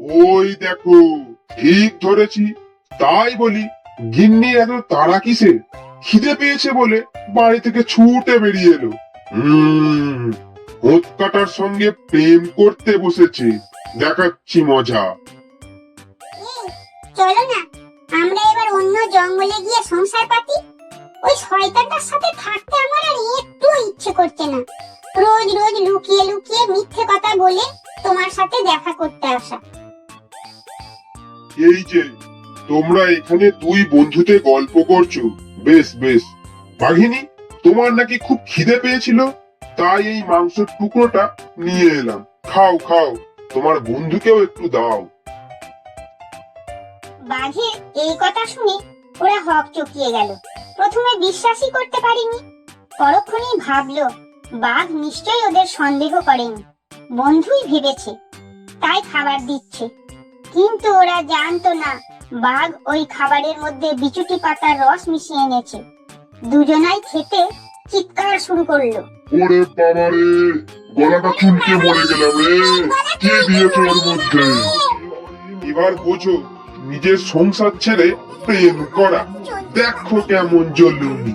ওই দেখো, ঠিক ধরেছি। তাই বলি, গিন্নি এত তাড়া কিসে? খিদে পেয়েছে বলে বাড়ি থেকে ছুটে বেরিয়ে এলো। হোঁত কাটার সঙ্গে প্রেম করতে বসেছে। দেখাচ্ছি মজা। এই, চলো না আমরা এবার অন্য জঙ্গলে গিয়ে সংসার পাতি। ওই শয়তানটার সাথে থাকতে আমার আর একটু ইচ্ছে করছে না। রোজ রোজ লুকিয়ে লুকিয়ে মিথ্যে কথা বলে তোমার সাথে দেখা করতে আসা। এই যে, তোমরা এখানে দুই বন্ধুতে গল্প করছো, বেশ বেশ। বাঘিনী, তোমার নাকি খুব খিদে পেয়েছিল, তাই এই মাংসের টুকরোটা নিয়ে এলাম। খাও খাও, তোমার বন্ধুকেও একটু দাও। বাঘের এই কথা শুনে ওরা হক চকিয়ে গেল। প্রথমে বিশ্বাসই করতে পারিনি, পরক্ষণেই ভাবলো বাঘ নিশ্চয়ই ওদের সন্দেহ করেনি, বন্ধুই ভেবেছে, তাই খাবার দিচ্ছে। কিন্তু ওরা জানতো না বাঘ ওই খাবারের মধ্যে বিচুটি পাতার রস মিশিয়ে এনেছে। দুজনাই খেতে চিৎকার শুরু করলো। ওরে বাবারে, গলাটা চুলকে মরে গেলাম রে। কে দিয়েছে ওর মধ্যে? এবার বোঝো নিজের সংসার ছেড়ে প্রেম করা। দেখো কেমন জলুনি।